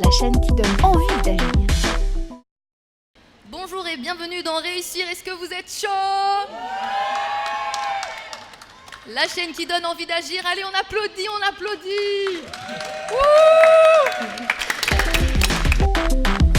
la chaîne qui donne envie d'agir. Bonjour et bienvenue dans Réussir, est-ce que vous êtes chaud? La chaîne qui donne envie d'agir, allez on applaudit, on applaudit.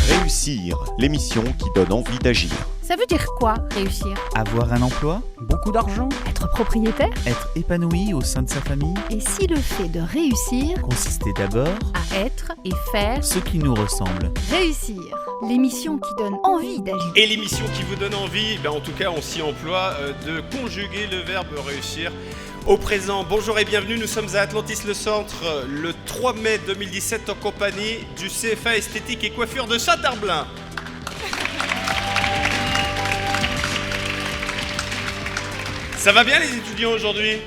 Réussir, l'émission qui donne envie d'agir. Ça veut dire quoi, réussir? Avoir un emploi, beaucoup d'argent, Être propriétaire? être épanoui au sein de sa famille, Et si le fait de réussir consistait d'abord à être et faire ce qui nous ressemble. réussir, l'émission qui donne envie d'agir. Et l'émission qui vous donne envie, en tout cas on s'y emploie de conjuguer le verbe réussir au présent. Bonjour et bienvenue, nous sommes à Atlantis le Centre le 3 mai 2017 en compagnie du CFA Esthétique et Coiffure de Saint-Herblain. Ça va bien les étudiants aujourd'hui?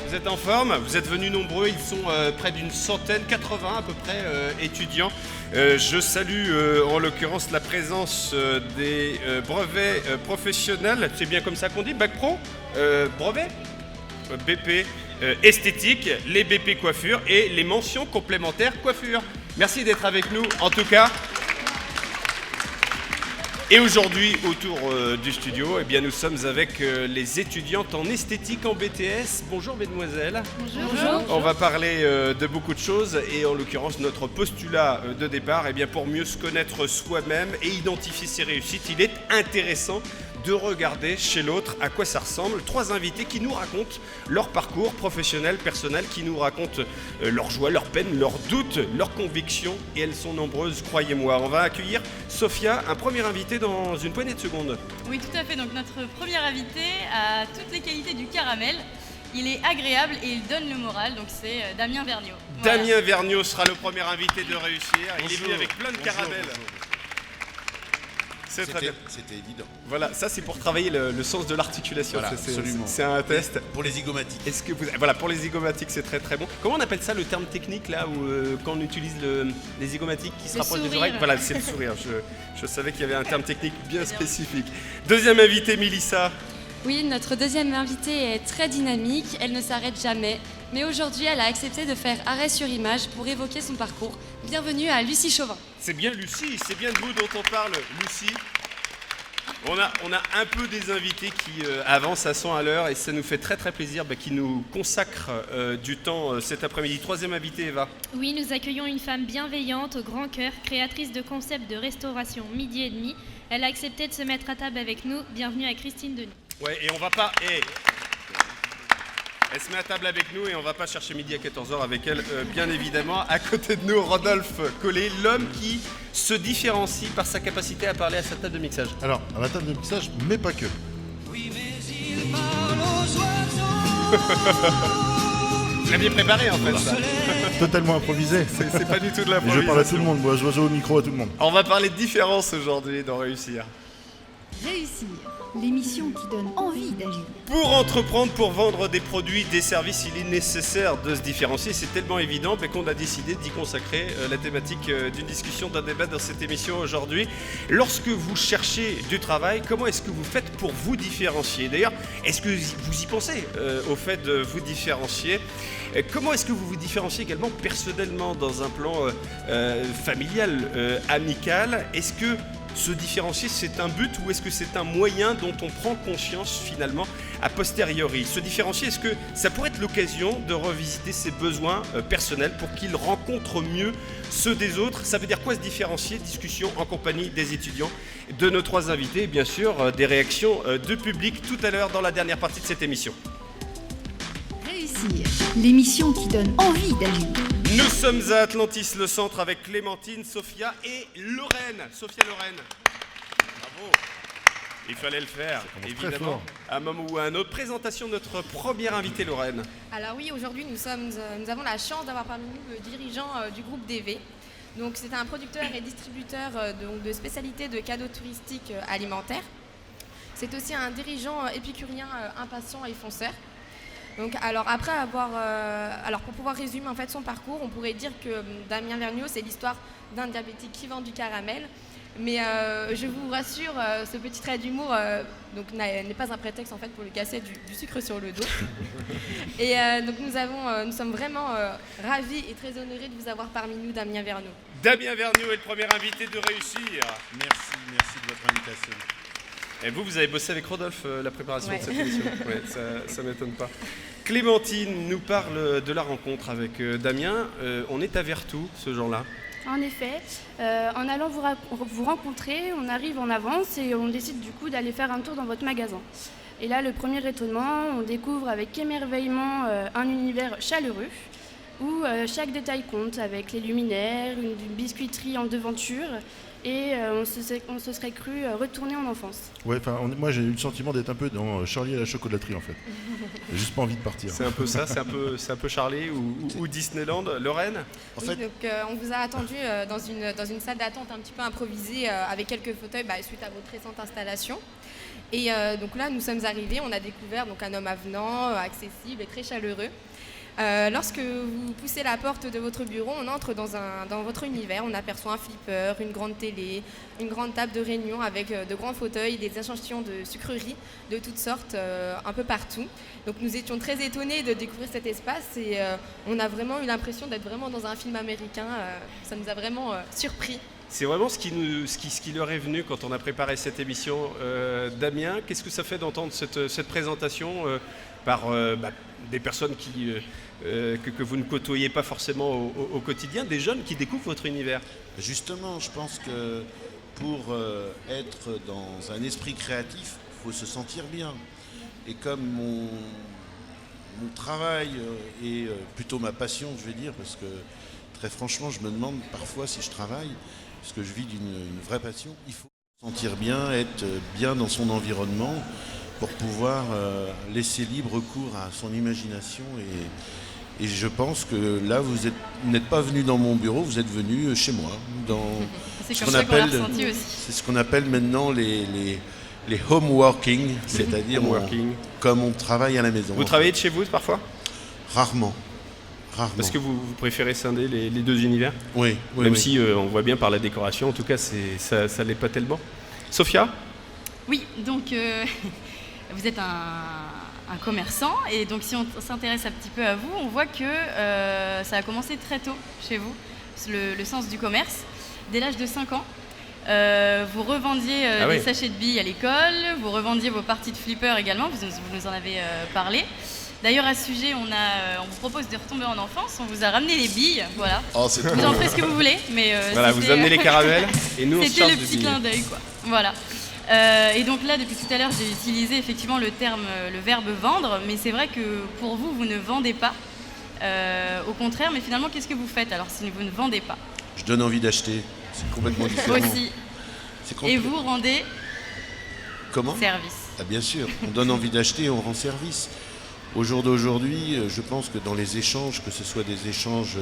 Vous êtes en forme? Vous êtes venus nombreux, ils sont près d'une centaine, 80 à peu près étudiants. Je salue en l'occurrence la présence des brevets professionnels, c'est bien comme ça qu'on dit, Bac Pro, brevet, BP esthétique, les BP coiffure et les mentions complémentaires coiffure. Merci d'être avec nous en tout cas. Et aujourd'hui, autour du studio, nous sommes avec les étudiantes en esthétique en BTS. Bonjour mesdemoiselles. Bonjour. On va parler de beaucoup de choses et en l'occurrence notre postulat de départ, pour mieux se connaître soi-même et identifier ses réussites, il est intéressant de regarder chez l'autre à quoi ça ressemble. 3 invités qui nous racontent leur parcours professionnel, personnel, qui nous racontent leurs joies, leurs peines, leurs doutes, leurs convictions et elles sont nombreuses, croyez-moi. On va accueillir Sophia, un premier invité dans une poignée de secondes. Oui, tout à fait. Donc notre premier invité a toutes les qualités du caramel. Il est agréable et il donne le moral. Donc c'est Damien Vergniaud. Voilà. Damien Vergniaud sera le premier invité de Réussir. Il est venu avec plein de caramel. C'est très bien. C'était évident. Voilà, ça c'est pour travailler le sens de l'articulation. Voilà, absolument. C'est un test. Pour les zygomatiques. Est-ce que voilà, pour les zygomatiques, c'est très très bon. Comment on appelle ça le terme technique là où quand on utilise les zygomatiques qui se Le rapprochent des sourire. oreilles? Voilà, c'est le sourire. Je savais qu'il y avait un terme technique bien spécifique. Deuxième invité, Mélissa. Oui, notre deuxième invitée est très dynamique, elle ne s'arrête jamais. Mais aujourd'hui, elle a accepté de faire arrêt sur image pour évoquer son parcours. Bienvenue à Lucie Chauvin. C'est bien Lucie, c'est bien de vous dont on parle, Lucie. On a un peu des invités qui avancent à 100 à l'heure et ça nous fait très très plaisir qu'ils nous consacrent du temps cet après-midi. Troisième invité, Eva. Oui, nous accueillons une femme bienveillante, au grand cœur, créatrice de concepts de restauration midi et demi. Elle a accepté de se mettre à table avec nous. Bienvenue à Christine Denis. Ouais, et on va pas... Elle se met à table avec nous et on va pas chercher midi à 14h avec elle, bien évidemment. À côté de nous, Rodolphe Collet, l'homme qui se différencie par sa capacité à parler à sa table de mixage. Alors, à la table de mixage, mais pas que. Vous l'aviez préparé en fait, ça. Totalement improvisé. C'est pas du tout de Et l'improvisation. je parle à tout le monde, moi, je joue au micro à tout le monde. On va parler de différence aujourd'hui dans Réussir. Réussir, l'émission qui donne envie d'agir. Pour entreprendre, pour vendre des produits, des services, il est nécessaire de se différencier. C'est tellement évident qu'on a décidé d'y consacrer la thématique d'une discussion, d'un débat dans cette émission aujourd'hui. Lorsque vous cherchez du travail, comment est-ce que vous faites pour vous différencier? D'ailleurs, est-ce que vous y pensez au fait de vous différencier? Comment est-ce que vous vous différenciez également personnellement dans un plan familial, amical? Est-ce que se différencier, c'est un but ou est-ce que c'est un moyen dont on prend conscience finalement a posteriori? Se différencier, est-ce que ça pourrait être l'occasion de revisiter ses besoins personnels pour qu'ils rencontrent mieux ceux des autres? Ça veut dire quoi se différencier? Discussion en compagnie des étudiants, de nos 3 invités et bien sûr des réactions de public tout à l'heure dans la dernière partie de cette émission. Réussir, l'émission qui donne envie d'agir. Nous sommes à Atlantis le Centre avec Clémentine, Sophia et Lorraine. Sophia Lorraine. Bravo. Il fallait le faire, évidemment, à un moment ou à un autre. Présentation de notre première invitée, Lorraine. Alors oui, aujourd'hui nous avons la chance d'avoir parmi nous le dirigeant du groupe DV. Donc c'est un producteur et distributeur de spécialités de cadeaux touristiques alimentaires. C'est aussi un dirigeant épicurien impatient et fonceur. Donc, alors pour pouvoir résumer en fait son parcours, on pourrait dire que Damien Vergniaud, c'est l'histoire d'un diabétique qui vend du caramel, Mais je vous rassure, ce petit trait d'humour n'est pas un prétexte en fait pour lui casser du sucre sur le dos. Et donc nous sommes vraiment ravis et très honorés de vous avoir parmi nous, Damien Vergnaud. Damien Vergnaud est le premier invité de Réussir. Merci de votre invitation. Et vous avez bossé avec Rodolphe la préparation Ouais. de cette émission. Ouais, ça m'étonne pas. Clémentine nous parle de la rencontre avec Damien. On est à Vertou ce jour-là. En effet, en allant vous rencontrer, on arrive en avance et on décide du coup d'aller faire un tour dans votre magasin. Et là, le premier étonnement, on découvre avec émerveillement un univers chaleureux où chaque détail compte, avec les luminaires, une biscuiterie en devanture et on se serait cru retourner en enfance. Ouais, moi j'ai eu le sentiment d'être un peu dans Charlie à la chocolaterie en fait. J'ai juste pas envie de partir. C'est un peu ça, c'est un peu Charlie ou Disneyland. Lorraine ? Oui, donc on vous a attendu dans une salle d'attente un petit peu improvisée avec quelques fauteuils suite à votre récente installation. Et donc là, nous sommes arrivés, on a découvert donc, un homme avenant, accessible et très chaleureux. Lorsque vous poussez la porte de votre bureau, on entre dans votre univers. On aperçoit un flipper, une grande télé, une grande table de réunion avec de grands fauteuils, des échantillons de sucreries de toutes sortes un peu partout. Donc nous étions très étonnés de découvrir cet espace et on a vraiment eu l'impression d'être vraiment dans un film américain. Ça nous a vraiment surpris. C'est vraiment ce qui leur est venu quand on a préparé cette émission. Damien, qu'est-ce que ça fait d'entendre cette présentation par des personnes que vous ne côtoyez pas forcément au quotidien, des jeunes qui découvrent votre univers? Justement, je pense que pour être dans un esprit créatif, il faut se sentir bien. Et comme mon travail est plutôt ma passion, je vais dire, parce que très franchement, je me demande parfois si je travaille, parce que je vis d'une vraie passion, il faut se sentir bien, être bien dans son environnement pour pouvoir laisser libre cours à son imagination. Et je pense que là, vous n'êtes pas venu dans mon bureau, vous êtes venu chez moi. C'est comme ça qu'on l'a ressenti aussi. C'est ce qu'on appelle maintenant les home working, c'est-à-dire comme on travaille à la maison. Vous travaillez de chez vous parfois? Rarement. Parce que vous préférez scinder les deux univers? Oui. Même si on voit bien par la décoration, en tout cas, ça l'est pas tellement. Sophia? Oui, donc vous êtes un commerçant et donc si on s'intéresse un petit peu à vous, on voit que ça a commencé très tôt chez vous, le sens du commerce. Dès l'âge de 5 ans, vous revendiez des sachets de billes à l'école, vous revendiez vos parties de flipper également, vous nous en avez parlé. D'ailleurs, à ce sujet, on vous propose de retomber en enfance. On vous a ramené les billes, voilà. Oh, c'est vous en faites ce que vous voulez, mais voilà, vous amenez les caramels et nous on se charge c'était le petit clin d'œil, quoi. Voilà. Et donc là, depuis tout à l'heure, j'ai utilisé effectivement le verbe vendre, mais c'est vrai que pour vous, vous ne vendez pas. Au contraire, mais finalement, qu'est-ce que vous faites alors si vous ne vendez pas? Je donne envie d'acheter. C'est complètement différent. Aussi. Et vous rendez service. Ah, bien sûr, on donne envie d'acheter et on rend service. Au jour d'aujourd'hui, je pense que dans les échanges, que ce soit des échanges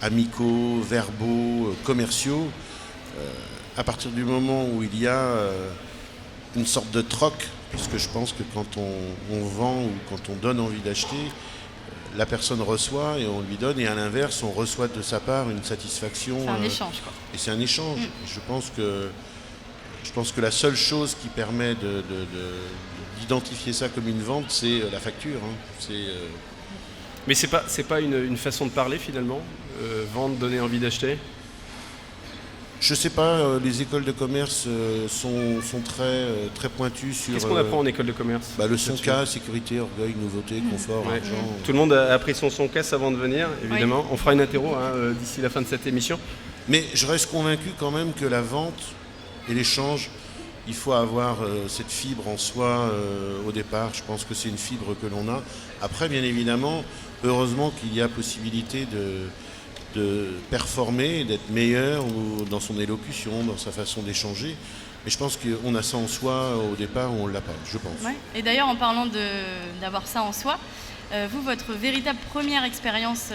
amicaux, verbaux, commerciaux, à partir du moment où il y a une sorte de troc, puisque je pense que quand on vend ou quand on donne envie d'acheter, la personne reçoit et on lui donne, et à l'inverse, on reçoit de sa part une satisfaction. C'est un échange, quoi. Et c'est un échange. Je pense que la seule chose qui permet d'identifier ça comme une vente, c'est la facture. Mais c'est pas une façon de parler finalement, vendre, donner envie d'acheter? Je sais pas, les écoles de commerce sont très pointues sur... Qu'est-ce qu'on apprend en école de commerce? Le SONCA, sécurité, orgueil, nouveauté, confort, argent. Tout le monde a appris son SONCA avant de venir, évidemment. Oui. On fera une interro d'ici la fin de cette émission. Mais je reste convaincu quand même que la vente et l'échange, il faut avoir cette fibre en soi au départ. Je pense que c'est une fibre que l'on a. Après, bien évidemment, heureusement qu'il y a possibilité de performer, d'être meilleur dans son élocution, dans sa façon d'échanger. Mais je pense qu'on a ça en soi au départ ou on ne l'a pas, je pense. Ouais. Et d'ailleurs, en parlant d'avoir ça en soi, vous, votre véritable première expérience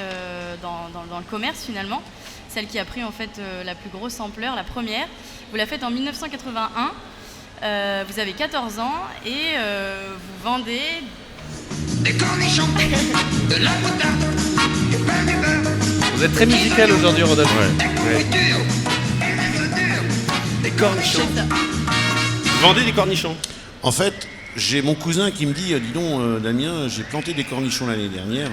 dans le commerce finalement, celle qui a pris en fait la plus grosse ampleur, la première, vous la faites en 1981, vous avez 14 ans et vous vendez... Des cornichons, de la moutarde, du pain du beurre. Vous êtes très musical aujourd'hui, Rodolphe. Ouais. Des cornichons. Vous vendez des cornichons? En fait, j'ai mon cousin qui me dit, dis donc Damien, j'ai planté des cornichons l'année dernière,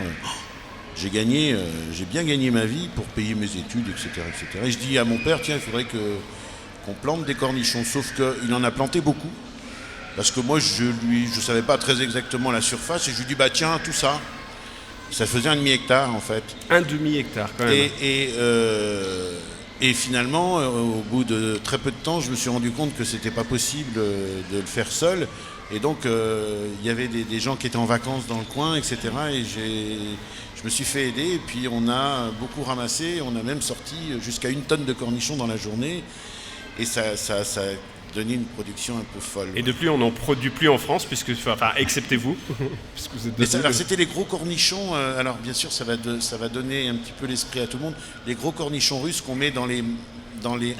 j'ai bien gagné ma vie pour payer mes études, etc. etc. Et je dis à mon père, tiens, il faudrait qu'on plante des cornichons, sauf qu'il en a planté beaucoup, parce que moi je savais pas très exactement la surface, et je lui dis, bah tiens, tout ça, ça faisait un demi-hectare en fait. Un demi-hectare quand même. Et finalement, au bout de très peu de temps, je me suis rendu compte que c'était pas possible de le faire seul. Et donc, il y avait des gens qui étaient en vacances dans le coin, etc. Et je me suis fait aider. Et puis, on a beaucoup ramassé. On a même sorti jusqu'à 1 tonne de cornichons dans la journée. Et ça a donné une production un peu folle. Et depuis, on n'en produit plus en France, excepté vous. Puisque vous êtes alors, c'était les gros cornichons. Alors, bien sûr, ça va donner un petit peu l'esprit à tout le monde. Les gros cornichons russes qu'on met dans les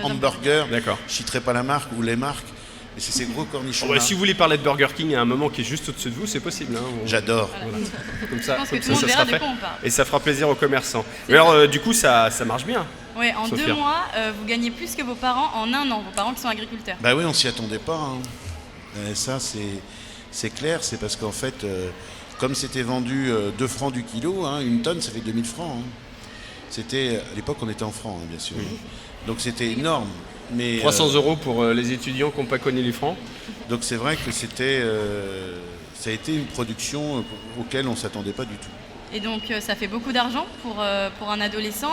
hamburgers. D'accord. Je ne citerai pas la marque ou les marques. Mais c'est ces gros cornichons. Si vous voulez parler de Burger King, il y a un moment qui est juste au-dessus de vous, c'est possible. Hein, J'adore. Voilà. Comme ça, je pense que tout le monde verra de quoi on parle. Et ça fera plaisir aux commerçants. Mais alors, du coup, ça marche bien. Oui, en Sophia. 2 mois, vous gagnez plus que vos parents en 1 an, vos parents qui sont agriculteurs. Bah oui, on s'y attendait pas. Hein. Ça, c'est clair, c'est parce qu'en fait, comme c'était vendu 2 francs du kilo, 1 tonne, ça fait 2000 francs. Hein. C'était, à l'époque, on était en francs, bien sûr. Donc c'était énorme. Mais, 300 € pour les étudiants qui n'ont pas connu les francs. Donc c'est vrai que ça a été une production auquel on ne s'attendait pas du tout. Et donc ça fait beaucoup d'argent pour un adolescent.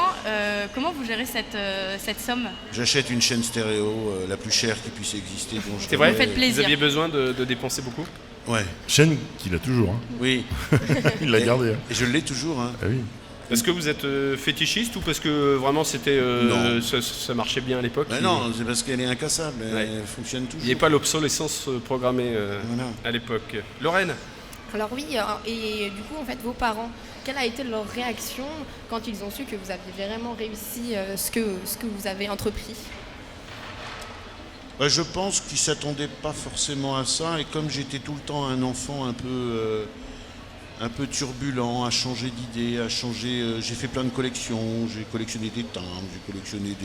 Comment vous gérez cette somme? J'achète une chaîne stéréo, la plus chère qui puisse exister. C'est vrai, vous faites plaisir. Vous aviez besoin de dépenser beaucoup? Ouais. Chaîne qu'il a toujours. Hein. Oui. Il l'a gardée. Hein. Et je l'ai toujours. Hein. Ah oui. Est-ce que vous êtes fétichiste ou parce que vraiment c'était ça marchait bien à l'époque? Non, c'est parce qu'elle est incassable, elle fonctionne toujours. Il n'y avait pas l'obsolescence programmée à l'époque. Lorraine? Alors oui, et du coup, en fait, vos parents, quelle a été leur réaction quand ils ont su que vous aviez vraiment réussi ce que vous avez entrepris? Je pense qu'ils ne s'attendaient pas forcément à ça, et comme j'étais tout le temps un enfant un peu turbulent, à changer d'idées, j'ai fait plein de collections, j'ai collectionné des timbres, j'ai collectionné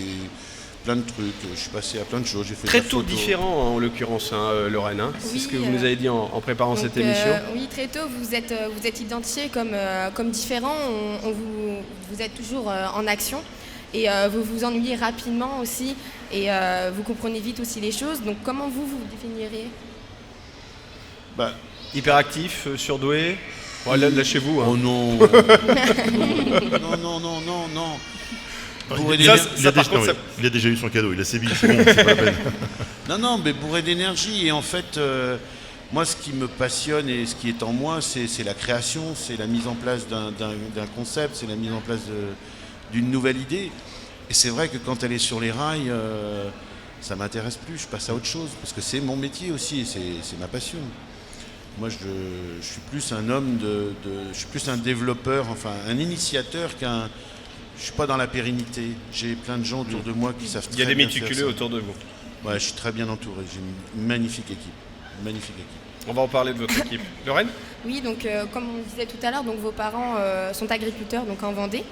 plein de trucs, je suis passé à plein de choses, j'ai fait très tôt différent en l'occurrence, Lorraine, hein. C'est ce que vous nous avez dit en préparant cette émission. Oui, très tôt, vous êtes identifié comme différent, vous êtes toujours en action et vous vous ennuyez rapidement aussi et vous comprenez vite aussi les choses, donc comment vous définiriez? Hyperactif, surdoué. Oh, là chez vous. Hein. Oh non. non. Il a déjà eu son cadeau, il a sévi, c'est bon, c'est pas la peine. Non, mais bourré d'énergie. Et en fait, moi, ce qui me passionne et ce qui est en moi, c'est la création, c'est la mise en place d'un concept, c'est la mise en place d'une nouvelle idée. Et c'est vrai que quand elle est sur les rails, ça m'intéresse plus, je passe à autre chose, parce que c'est mon métier aussi, c'est ma passion. Moi, je suis plus un homme je suis plus un développeur, enfin un initiateur qu'un. Je suis pas dans la pérennité. J'ai plein de gens autour de moi qui savent très bien. Il y a des faire méticuleux ça. autour de vous. Ouais, je suis très bien entouré. J'ai une magnifique équipe. On va en parler de votre équipe. Lorraine? Oui, donc comme on disait tout à l'heure, donc vos parents sont agriculteurs, donc en Vendée,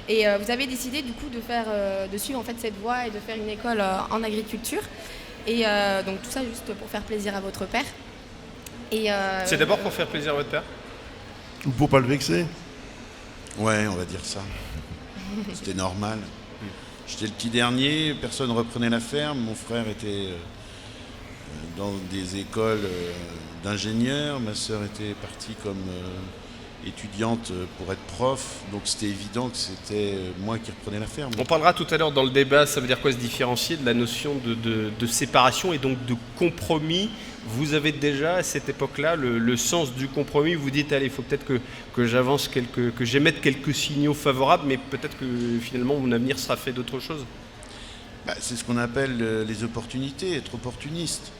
et vous avez décidé du coup de suivre en fait cette voie et de faire une école en agriculture, et donc tout ça juste pour faire plaisir à votre père. C'est d'abord pour faire plaisir à votre père? Ou pour pas le vexer? Ouais, on va dire ça. C'était normal. J'étais le petit dernier, personne ne reprenait la ferme. Mon frère était dans des écoles d'ingénieurs. Ma sœur était partie comme étudiante pour être prof. Donc c'était évident que c'était moi qui reprenais la ferme. On parlera tout à l'heure dans le débat, ça veut dire quoi se différencier de la notion de séparation et donc de compromis. Vous avez déjà à cette époque-là le sens du compromis. Vous dites, allez, il faut peut-être que j'avance que j'émette quelques signaux favorables, mais peut-être que finalement mon avenir sera fait d'autre chose. C'est ce qu'on appelle les opportunités, être opportuniste.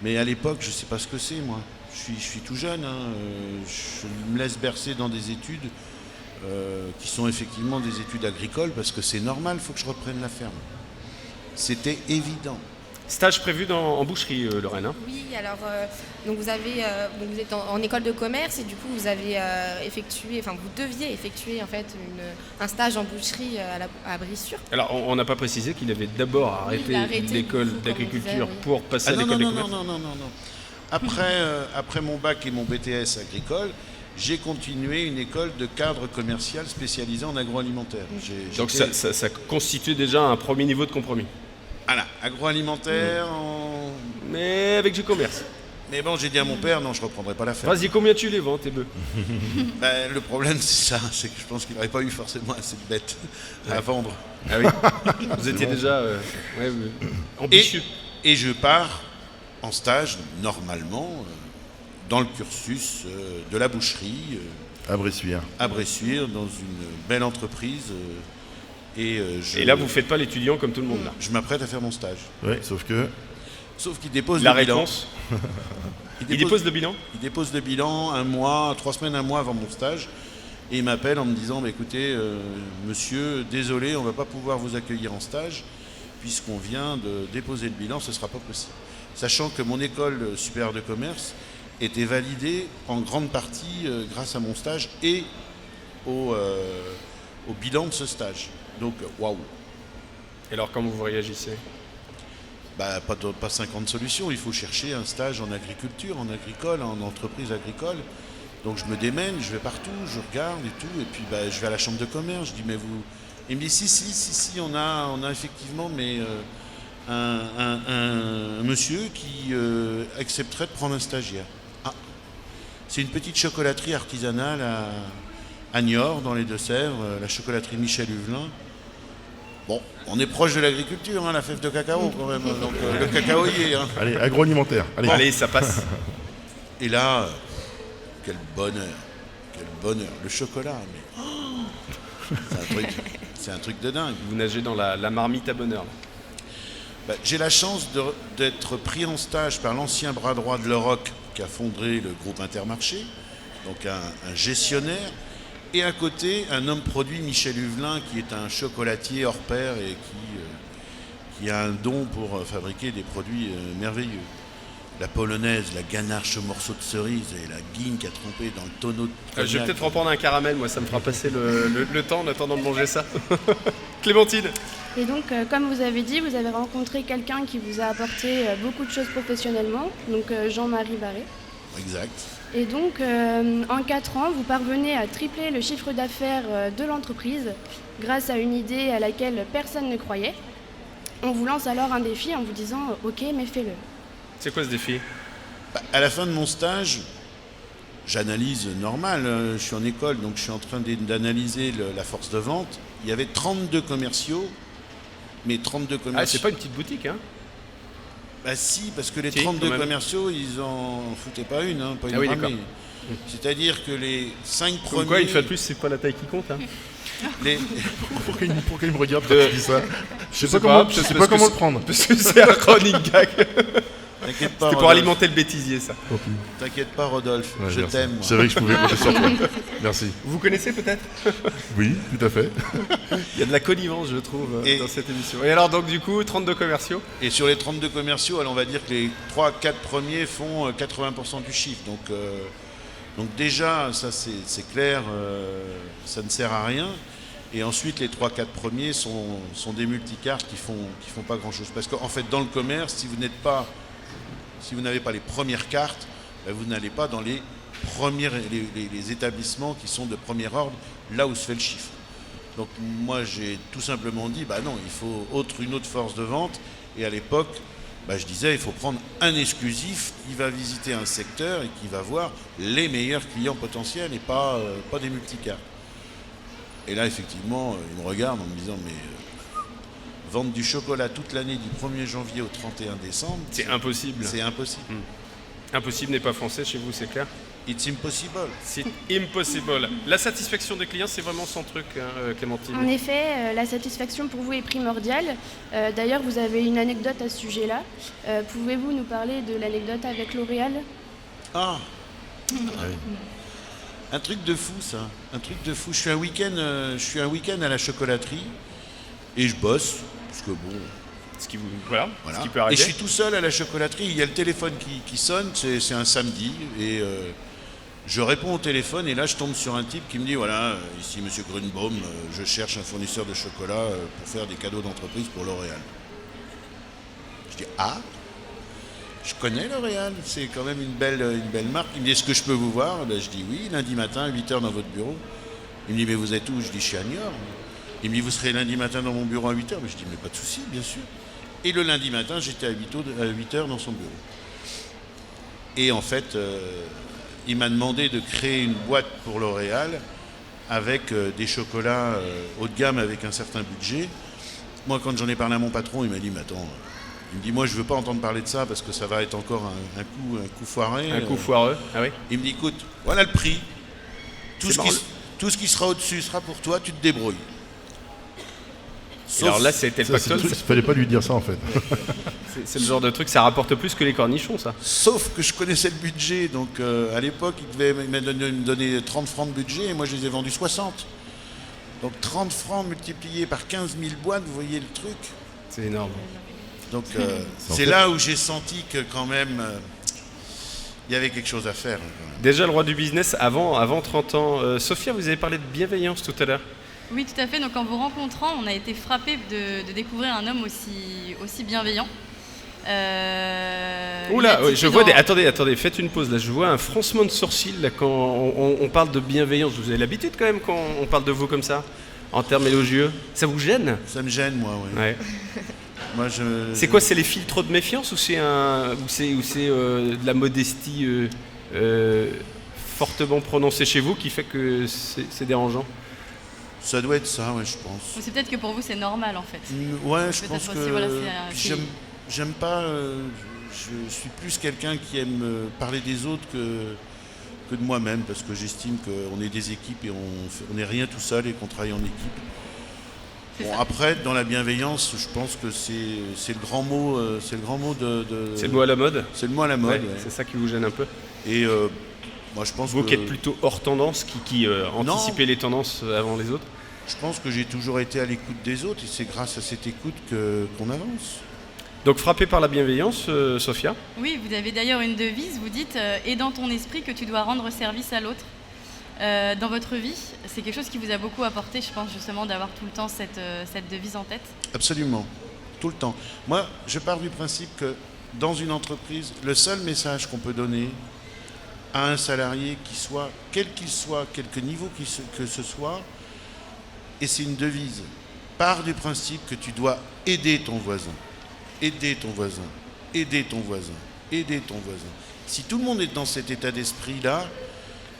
Mais à l'époque, je ne sais pas ce que c'est, moi. Je suis tout jeune, hein. Je me laisse bercer dans des études qui sont effectivement des études agricoles, parce que c'est normal, il faut que je reprenne la ferme. C'était évident. Stage prévu en boucherie, Lorraine. Oui, alors donc vous êtes en école de commerce et du coup vous avez vous deviez effectuer en fait un stage en boucherie à Brissure. Alors on n'a pas précisé qu'il avait d'abord arrêté l'école d'agriculture pour passer à l'école de commerce. Non. Après mon bac et mon BTS agricole, j'ai continué une école de cadre commercial spécialisée en agroalimentaire. Donc ça constitue déjà un premier niveau de compromis. Voilà, agroalimentaire, mais avec du commerce. Mais bon, j'ai dit à mon père, non, je ne reprendrai pas l'affaire. Vas-y, combien tu les vends, tes bœufs? Le problème, c'est ça, c'est que je pense qu'il n'aurait pas eu forcément assez de bêtes à vendre. Ah oui. Vous étiez déjà ambitieux. Et je pars en stage, normalement, dans le cursus de la boucherie. À Bressuire. À Bressuire, dans une belle entreprise. Et là, vous ne faites pas l'étudiant comme tout le monde, là. Je m'apprête à faire mon stage. Oui, sauf qu'il dépose la le bilan. réponse. Il dépose le bilan. Il dépose le bilan 3 semaines, un mois avant mon stage. Et il m'appelle en me disant, écoutez, monsieur, désolé, on ne va pas pouvoir vous accueillir en stage, puisqu'on vient de déposer le bilan, ce ne sera pas possible. Sachant que mon école supérieure de commerce était validée en grande partie grâce à mon stage et au bilan de ce stage. Donc, waouh. Et alors, comment vous réagissez? Pas 50 solutions, il faut chercher un stage en agriculture, en agricole, en entreprise agricole. Donc je me démène, je vais partout, je regarde et tout, et puis je vais à la chambre de commerce, je dis mais vous... Il me dit si, on a effectivement un monsieur qui accepterait de prendre un stagiaire. Ah, c'est une petite chocolaterie artisanale à Niort, dans les Deux-Sèvres, la chocolaterie Michel Huvelin. Bon, on est proche de l'agriculture, la fève de cacao quand même, donc le cacaoyer. Allez, agroalimentaire. Allez, ça passe. Et là, quel bonheur, le chocolat, mais c'est un truc de dingue. Vous nagez dans la marmite à bonheur. J'ai la chance d'être pris en stage par l'ancien bras droit de l'Euroc qui a fondé le groupe Intermarché, donc un gestionnaire. Et à côté, un homme produit, Michel Huvelin, qui est un chocolatier hors pair et qui a un don pour fabriquer des produits merveilleux. La polonaise, la ganache au morceau de cerise et la guigne qui a trempé dans le tonneau de cognac. Je vais peut-être reprendre un caramel, moi ça me fera passer le temps en attendant de manger ça. Clémentine. Et donc, comme vous avez dit, vous avez rencontré quelqu'un qui vous a apporté beaucoup de choses professionnellement, donc Jean-Marie Barré. Exact. Et donc, en 4 ans, vous parvenez à tripler le chiffre d'affaires de l'entreprise grâce à une idée à laquelle personne ne croyait. On vous lance alors un défi en vous disant « Ok, mais fais-le ». C'est quoi ce défi? À la fin de mon stage, j'analyse normal. Je suis en école, donc je suis en train d'analyser la force de vente. Il y avait 32 commerciaux, mais 32 commerciaux... Ah, c'est pas une petite boutique, hein? Si, parce que les 32 commerciaux, ils en foutaient pas une, pas une ramée. C'est-à-dire que les 5 premiers... Pourquoi, une fois de plus, c'est pas la taille qui compte, hein? Pourquoi il me regarde quand tu dis ça? Je sais pas comment le prendre. Parce que c'est un running gag. T'inquiète pas, c'était pour alimenter le bêtisier, ça. T'inquiète pas, Rodolphe, je t'aime. C'est vrai que je pouvais compter sur toi. Merci. Vous connaissez peut-être? Oui, tout à fait. Il y a de la connivence, je trouve, dans cette émission. Et alors, donc, du coup, 32 commerciaux? Et sur les 32 commerciaux, alors on va dire que les 3-4 premiers font 80% du chiffre. Donc déjà, ça c'est clair, ça ne sert à rien. Et ensuite, les 3-4 premiers sont des multicartes qui font pas grand-chose. Parce qu'en fait, dans le commerce, si vous n'avez pas les premières cartes, vous n'allez pas dans les établissements qui sont de premier ordre, là où se fait le chiffre. Donc moi, j'ai tout simplement dit, non, il faut une autre force de vente. Et à l'époque, je disais, il faut prendre un exclusif qui va visiter un secteur et qui va voir les meilleurs clients potentiels et pas des multicartes. Et là, effectivement, il me regarde en me disant, mais vendre du chocolat toute l'année du 1er janvier au 31 décembre... C'est impossible. C'est impossible. Impossible n'est pas français chez vous, c'est clair? It's impossible. C'est impossible. La satisfaction des clients, c'est vraiment son truc, Clémentine. En effet, la satisfaction pour vous est primordiale. D'ailleurs, vous avez une anecdote à ce sujet-là. Pouvez-vous nous parler de l'anecdote avec L'Oréal? Ah oui. Un truc de fou, ça. Un truc de fou. Je suis un week-end à la chocolaterie et je bosse. Parce que bon... Ce qui, voilà. Voilà. Ce qui peut Et arriver. je suis tout seul à la chocolaterie, il y a le téléphone qui sonne, c'est un samedi, et je réponds au téléphone, et là je tombe sur un type qui me dit, voilà, ici Monsieur Grunbaum, je cherche un fournisseur de chocolat pour faire des cadeaux d'entreprise pour L'Oréal. Je dis, ah, je connais L'Oréal, c'est quand même une belle marque. Il me dit, est-ce que je peux vous voir? Ben, je dis oui, lundi matin, à 8h dans votre bureau. Il me dit, mais vous êtes où? Je dis, je suis à Niort. Il me dit, vous serez lundi matin dans mon bureau à 8h? Mais je dis, mais pas de souci, bien sûr. Et le lundi matin, j'étais à 8h dans son bureau. Et en fait, il m'a demandé de créer une boîte pour L'Oréal avec des chocolats haut de gamme avec un certain budget. Moi, quand j'en ai parlé à mon patron, il m'a dit, mais attends, il me dit, moi, je veux pas entendre parler de ça parce que ça va être encore un coup foiré. Un coup foireux, ah oui. Il me dit, écoute, voilà le prix. Tout ce qui sera au-dessus sera pour toi, tu te débrouilles. Sauf... Alors là, c'était le pactole. Il fallait pas lui dire ça en fait. C'est le genre de truc, ça rapporte plus que les cornichons, ça. Sauf que je connaissais le budget, donc à l'époque, il m'a donné 30 francs de budget et moi je les ai vendus 60. Donc 30 francs multipliés par 15 000 boîtes, vous voyez le truc? C'est énorme. Donc c'est là où j'ai senti que quand même, il y avait quelque chose à faire. Déjà le roi du business avant 30 ans. Sophia, vous avez parlé de bienveillance tout à l'heure. Oui, tout à fait. Donc en vous rencontrant, on a été frappés de découvrir un homme aussi bienveillant. Oula, oui, je vois des... Attendez, faites une pause là. Je vois un froncement de sourcils là, quand on parle de bienveillance. Vous avez l'habitude quand même quand on parle de vous comme ça, en termes élogieux. Ça vous gêne? Ça me gêne, moi, oui. Ouais. Moi, c'est quoi? C'est les filtres de méfiance ou c'est de la modestie fortement prononcée chez vous qui fait que c'est dérangeant? Ça doit être ça, ouais, je pense. C'est peut-être que pour vous c'est normal en fait. Ouais, je pense que voilà, j'aime pas. Je suis plus quelqu'un qui aime parler des autres que de moi-même parce que j'estime qu'on est des équipes et on n'est rien tout seul et qu'on travaille en équipe. Bon, après, dans la bienveillance, je pense que c'est le grand mot. C'est le grand mot de. C'est le mot à la mode. C'est le mot à la mode. Ouais, ouais. C'est ça qui vous gêne un peu. Et moi, je pense vous qui êtes plutôt hors tendance, qui anticipez les tendances avant les autres. Je pense que j'ai toujours été à l'écoute des autres et c'est grâce à cette écoute qu'on avance. Donc frappé par la bienveillance, Sophia? Oui, vous avez d'ailleurs une devise, vous dites « Et dans ton esprit que tu dois rendre service à l'autre ». Dans votre vie, c'est quelque chose qui vous a beaucoup apporté, je pense, justement, d'avoir tout le temps cette devise en tête? Absolument, tout le temps. Moi, je pars du principe que dans une entreprise, le seul message qu'on peut donner à un salarié, quel qu'il soit, quelque niveau que ce soit, et c'est une devise, part du principe que tu dois aider ton voisin, aider ton voisin, aider ton voisin, aider ton voisin. Si tout le monde est dans cet état d'esprit-là,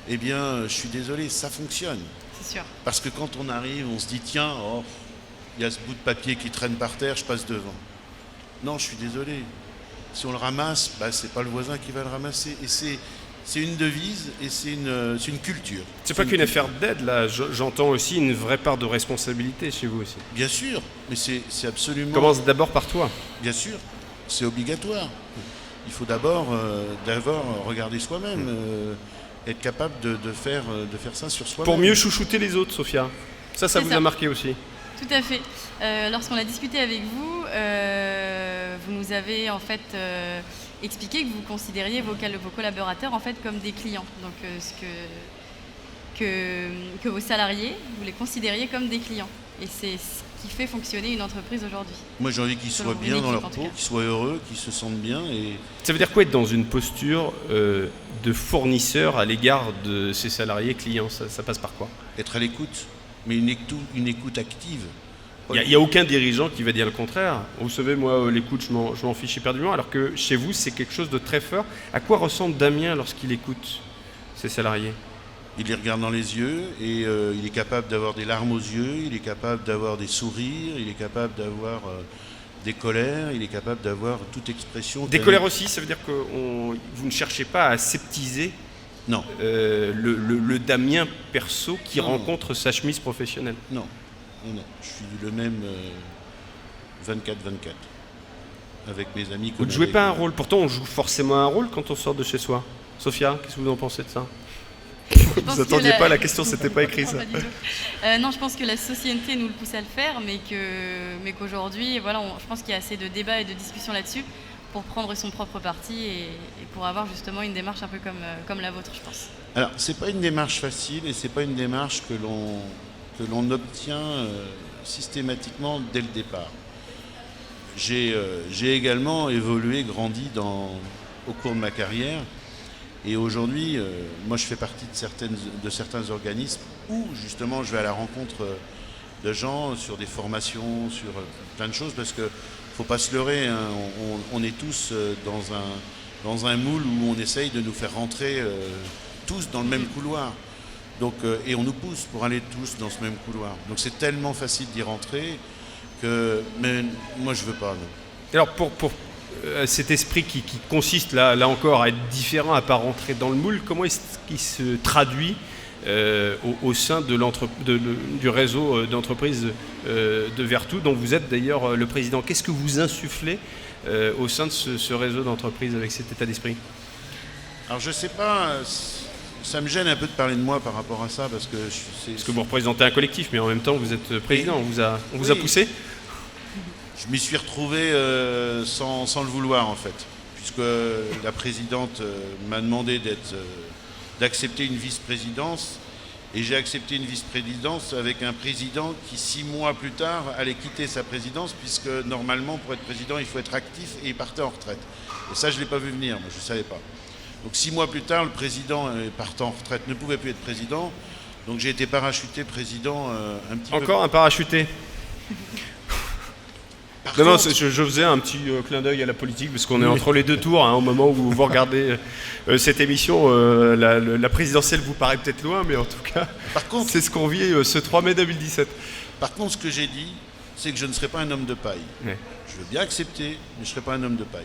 eh bien, je suis désolé, ça fonctionne. C'est sûr. Parce que quand on arrive, on se dit, tiens, oh, il y a ce bout de papier qui traîne par terre, je passe devant. Non, je suis désolé. Si on le ramasse, c'est pas le voisin qui va le ramasser. Et c'est une devise et c'est une culture. C'est pas qu'une affaire d'aide, là. J'entends aussi une vraie part de responsabilité chez vous aussi. Bien sûr, mais c'est absolument... Commence d'abord par toi. Bien sûr, c'est obligatoire. Il faut d'abord regarder soi-même, être capable de faire ça sur soi-même. Pour mieux chouchouter les autres, Sophia. Ça vous a marqué aussi. Tout à fait. Lorsqu'on a discuté avec vous, vous nous avez en fait expliqué que vous considériez vos collaborateurs en fait comme des clients. Donc que vos salariés, vous les considériez comme des clients. Et c'est ce qui fait fonctionner une entreprise aujourd'hui. Moi j'ai envie qu'ils soient bien dans leur peau, qu'ils soient heureux, qu'ils se sentent bien. Et... Ça veut dire quoi être dans une posture de fournisseur à l'égard de ses salariés clients? Ça passe par quoi? Être à l'écoute, mais une écoute active. Il n'y a aucun dirigeant qui va dire le contraire. Vous savez, moi, l'écoute, je m'en fiche éperdument, alors que chez vous, c'est quelque chose de très fort. À quoi ressemble Damien lorsqu'il écoute ses salariés? Il les regarde dans les yeux et il est capable d'avoir des larmes aux yeux, il est capable d'avoir des sourires, il est capable d'avoir des colères, il est capable d'avoir toute expression. Des colères aussi, ça veut dire que vous ne cherchez pas à aseptiser non. Le Damien perso qui rencontre sa chemise professionnelle. Non. Non, je suis le même 24-24 avec mes amis. Vous ne jouez pas un rôle, pourtant on joue forcément un rôle quand on sort de chez soi. Sophia, qu'est-ce que vous en pensez de ça? Vous attendiez pas, la question c'était pas écrit ça. Pas du tout. Non, je pense que la société nous le pousse à le faire, mais qu'aujourd'hui, voilà, je pense qu'il y a assez de débats et de discussions là-dessus pour prendre son propre parti et pour avoir justement une démarche un peu comme la vôtre, je pense. Alors, c'est pas une démarche facile et c'est pas une démarche que l'on obtient systématiquement dès le départ. J'ai également évolué, grandi au cours de ma carrière. Et aujourd'hui, moi je fais partie de certains organismes où justement je vais à la rencontre de gens sur des formations, sur plein de choses, parce que faut pas se leurrer, hein, on est tous dans un moule où on essaye de nous faire rentrer tous dans le même couloir. Donc, et on nous pousse pour aller tous dans ce même couloir. Donc c'est tellement facile d'y rentrer mais moi je veux pas. Non. Alors pour cet esprit qui consiste là encore à être différent, à ne pas rentrer dans le moule, comment est-ce qu'il se traduit au sein du réseau d'entreprises de Vertou, dont vous êtes d'ailleurs le président? Qu'est-ce que vous insufflez au sein de ce réseau d'entreprises avec cet état d'esprit? Alors je sais pas, ça me gêne un peu de parler de moi par rapport à ça, parce que vous représentez un collectif, mais en même temps vous êtes président, on vous a poussé? Je m'y suis retrouvé sans le vouloir en fait, puisque la présidente m'a demandé d'accepter une vice-présidence, et j'ai accepté une vice-présidence avec un président qui 6 mois plus tard allait quitter sa présidence, puisque normalement pour être président il faut être actif, et il partait en retraite. Et ça je ne l'ai pas vu venir, moi je ne savais pas. Donc 6 mois plus tard, le président partant en retraite ne pouvait plus être président, donc j'ai été parachuté président un petit peu. Encore un parachuté? Non, je faisais un petit clin d'œil à la politique, parce qu'on est entre les deux tours, hein, au moment où vous regardez cette émission, la présidentielle vous paraît peut-être loin, mais en tout cas, c'est ce qu'on vit ce 3 mai 2017. Par contre, ce que j'ai dit, c'est que je ne serai pas un homme de paille. Ouais. Je veux bien accepter, mais je ne serai pas un homme de paille.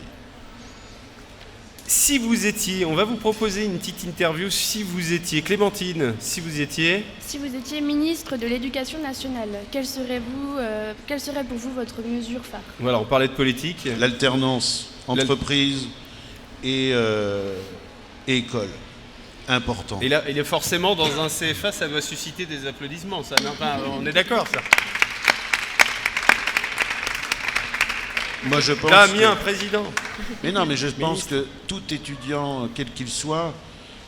Si vous étiez, on va vous proposer une petite interview, si vous étiez, Clémentine, si vous étiez ministre de l'Éducation nationale, quelle serait pour vous votre mesure phare? Voilà, on parlait de politique. L'alternance, entreprise et école, important. Et là, forcément, dans un CFA, ça doit susciter des applaudissements, ça, on est d'accord, ça. Moi, je pense t'as mis un président. Mais non, mais je pense que tout étudiant, quel qu'il soit,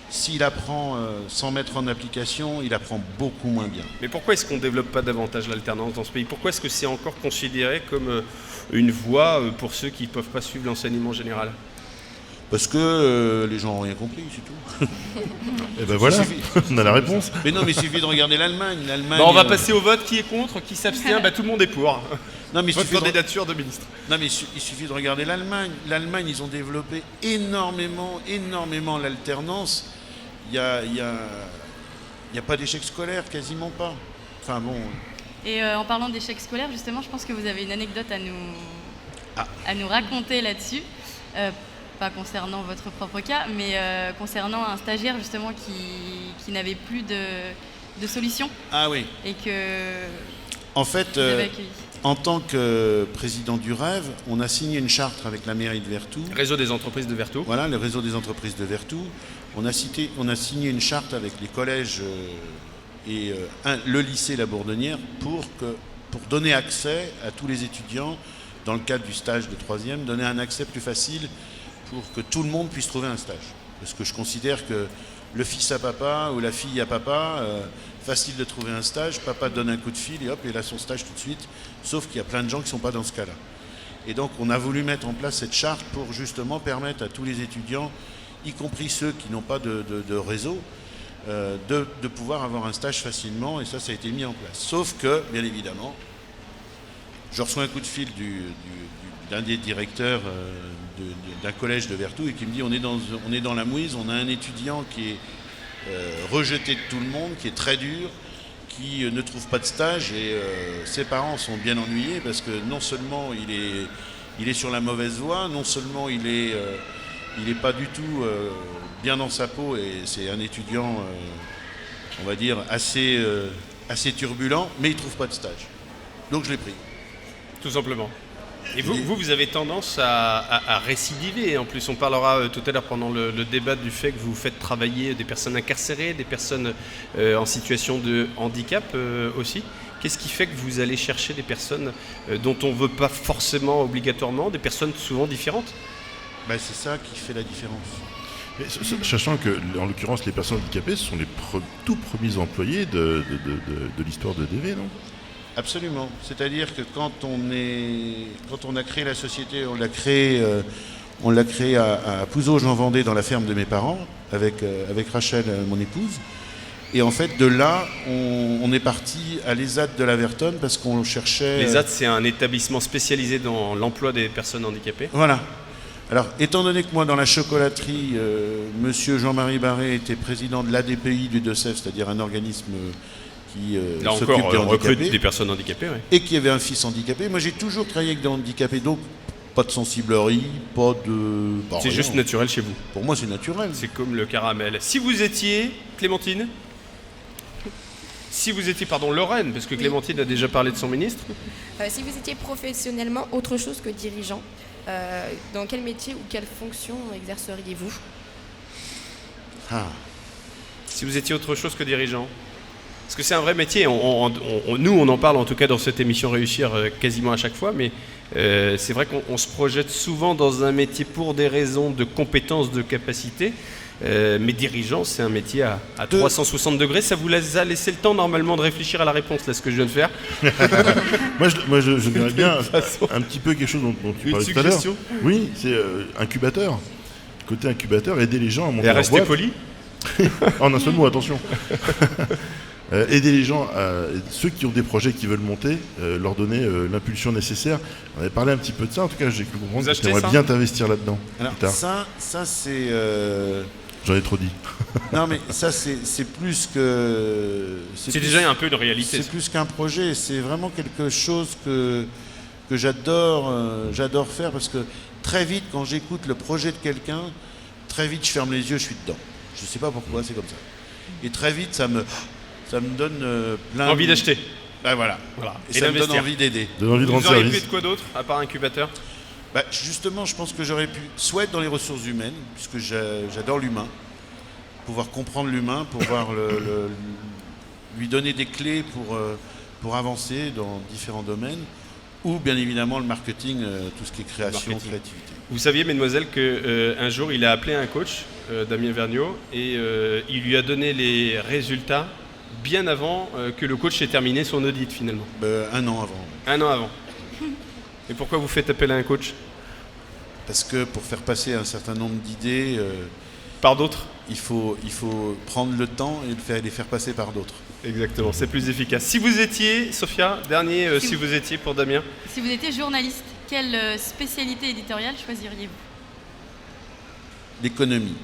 s'il apprend sans mettre en application, il apprend beaucoup moins bien. Mais pourquoi est-ce qu'on ne développe pas davantage l'alternance dans ce pays? Pourquoi est-ce que c'est encore considéré comme une voie pour ceux qui ne peuvent pas suivre l'enseignement général? Parce que les gens n'ont rien compris, c'est tout. Et ben voilà, on a la réponse. Mais non, mais il suffit de regarder l'Allemagne. On va passer au vote. Qui est contre? Qui s'abstient? Tout le monde est pour. Non, mais votre candidature de ministre. Non, mais il suffit de regarder l'Allemagne. L'Allemagne, ils ont développé énormément l'alternance. Il y a pas d'échec scolaire, quasiment pas. Enfin bon. Et en parlant d'échec scolaire, justement, je pense que vous avez une anecdote à nous raconter là-dessus. Pas concernant votre propre cas, mais concernant un stagiaire justement qui n'avait plus de solution. Ah oui. Et que en fait, en tant que président du Rêve, on a signé une charte avec la mairie de Vertou. Réseau des entreprises de Vertou. Voilà, le réseau des entreprises de Vertou. On a signé une charte avec les collèges et le lycée La Bourdonnière pour donner accès à tous les étudiants dans le cadre du stage de 3e, donner un accès plus facile pour que tout le monde puisse trouver un stage. Parce que je considère que le fils à papa ou la fille à papa, facile de trouver un stage, papa donne un coup de fil et hop, il a son stage tout de suite, sauf qu'il y a plein de gens qui ne sont pas dans ce cas-là. Et donc on a voulu mettre en place cette charte pour justement permettre à tous les étudiants, y compris ceux qui n'ont pas de réseau, de pouvoir avoir un stage facilement, et ça a été mis en place. Sauf que, bien évidemment, je reçois un coup de fil d'un des directeurs d'un collège de Vertou et qui me dit on est dans la mouise, on a un étudiant qui est rejeté de tout le monde, qui est très dur, qui ne trouve pas de stage, et ses parents sont bien ennuyés parce que non seulement il est sur la mauvaise voie, non seulement il est pas du tout bien dans sa peau, et c'est un étudiant on va dire assez turbulent, mais il trouve pas de stage. Donc je l'ai pris. Tout simplement. Et vous avez tendance à récidiver. En plus, on parlera tout à l'heure pendant le débat du fait que vous faites travailler des personnes incarcérées, des personnes en situation de handicap aussi. Qu'est-ce qui fait que vous allez chercher des personnes dont on ne veut pas forcément obligatoirement, des personnes souvent différentes? C'est ça qui fait la différence. Mais, sachant que, en l'occurrence, les personnes handicapées sont les tout premiers employés de l'histoire de DV, non? Absolument. C'est-à-dire que quand on a créé la société, on l'a créé à Pouzeau, Jean Vendée, dans la ferme de mes parents, avec Rachel, mon épouse. Et en fait, de là, on est parti à l'ESAT de l'Averton parce qu'on cherchait... L'ESAT, c'est un établissement spécialisé dans l'emploi des personnes handicapées. Voilà. Alors, étant donné que moi, dans la chocolaterie, monsieur Jean-Marie Barré était président de l'ADPI du Deux-Sèvres, c'est-à-dire un organisme qui s'occupe des handicapés. Recrute des personnes handicapées, oui. Et qui avait un fils handicapé. Moi, j'ai toujours travaillé avec des handicapés, donc pas de sensiblerie, pas de... C'est juste naturel chez vous. Pour moi, c'est naturel. C'est comme le caramel. Si vous étiez, Clémentine, Lorraine, parce que Clémentine a déjà parlé de son ministre. Si vous étiez professionnellement autre chose que dirigeant, dans quel métier ou quelle fonction exerceriez-vous? Si vous étiez autre chose que dirigeant. Parce que c'est un vrai métier. Nous, on en parle en tout cas dans cette émission Réussir quasiment à chaque fois, mais c'est vrai qu'on se projette souvent dans un métier pour des raisons de compétences, de capacité. Mais dirigeant, c'est un métier à 360 degrés. Ça vous a laissé le temps normalement de réfléchir à la réponse, là, ce que je viens de faire. moi, je verrais bien un petit peu quelque chose dont tu parlais tout à l'heure. Oui, c'est incubateur. Côté incubateur, aider les gens à monter leur boîte. Et rester poli. En un seul mot, attention. Aider les gens, ceux qui ont des projets qui veulent monter, leur donner l'impulsion nécessaire. On avait parlé un petit peu de ça, en tout cas j'ai cru comprendre que tu aimerais bien t'investir là-dedans. Alors ça c'est... J'en ai trop dit. Non mais ça c'est plus que... C'est déjà un peu une réalité. C'est plus qu'un projet, c'est vraiment quelque chose que j'adore faire parce que très vite quand j'écoute le projet de quelqu'un, très vite je ferme les yeux, je suis dedans. Je sais pas pourquoi, c'est comme ça. Et très vite ça me donne plein envie d'acheter. Voilà. Et ça me donne envie d'aider. Donne envie de rendre service. Vous auriez pu de quoi d'autre, à part incubateur? Justement, je pense que j'aurais pu soit être dans les ressources humaines, puisque j'adore l'humain, pouvoir comprendre l'humain, pouvoir lui donner des clés pour avancer dans différents domaines, ou bien évidemment le marketing, tout ce qui est création, créativité. Vous saviez, mesdemoiselles, qu'un jour, il a appelé un coach, Damien Vergniaud, et il lui a donné les résultats bien avant que le coach ait terminé son audit, finalement. 1 an avant. 1 an avant. Et pourquoi vous faites appel à un coach? Parce que pour faire passer un certain nombre d'idées... par d'autres, il faut prendre le temps et les faire passer par d'autres. Exactement, c'est plus efficace. Si vous étiez, Sophia, dernier, si vous étiez pour Damien. Si vous étiez journaliste, quelle spécialité éditoriale choisiriez-vous? L'économie.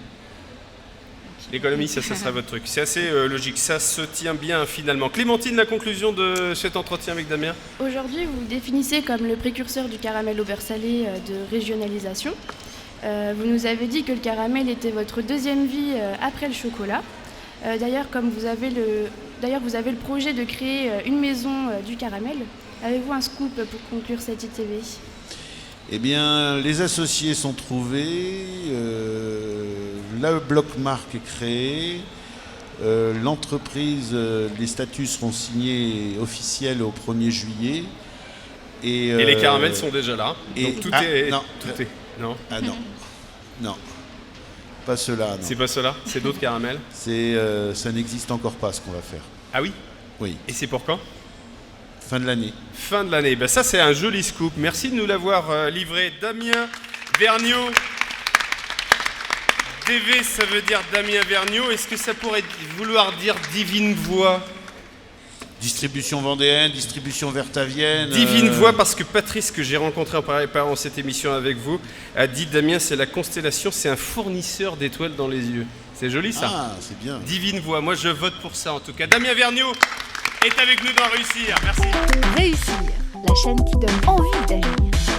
L'économie, ça serait votre truc. C'est assez logique, ça se tient bien finalement. Clémentine, la conclusion de cet entretien avec Damien? Aujourd'hui, vous vous définissez comme le précurseur du caramel au beurre salé de régionalisation. Vous nous avez dit que le caramel était votre deuxième vie après le chocolat. D'ailleurs, vous avez le projet de créer une maison du caramel. Avez-vous un scoop pour conclure cette ITV? Eh bien, les associés sont trouvés, le bloc marque est créé, l'entreprise, les statuts seront signés officiels au 1er juillet. Et les caramels sont déjà là. Donc tout est... Non. Non. Ah non. Non. Pas ceux-là. C'est pas ceux-là? C'est d'autres caramels? Ça n'existe encore pas ce qu'on va faire. Ah oui? Oui. Et c'est pour quand? Fin de l'année. Fin de l'année. Ça, c'est un joli scoop. Merci de nous l'avoir livré. Damien Vergniaud. DV, ça veut dire Damien Vergniaud. Est-ce que ça pourrait vouloir dire Divine Voix? Distribution vendéenne, distribution vertavienne. Divine Voix, parce que Patrice, que j'ai rencontré en préparant cette émission avec vous, a dit Damien, c'est la constellation, c'est un fournisseur d'étoiles dans les yeux. C'est joli ça? Ah, c'est bien. Divine Voix, moi je vote pour ça en tout cas. Damien Vergniaud est avec nous dans Réussir. Merci. Réussir, la chaîne qui donne envie d'agir.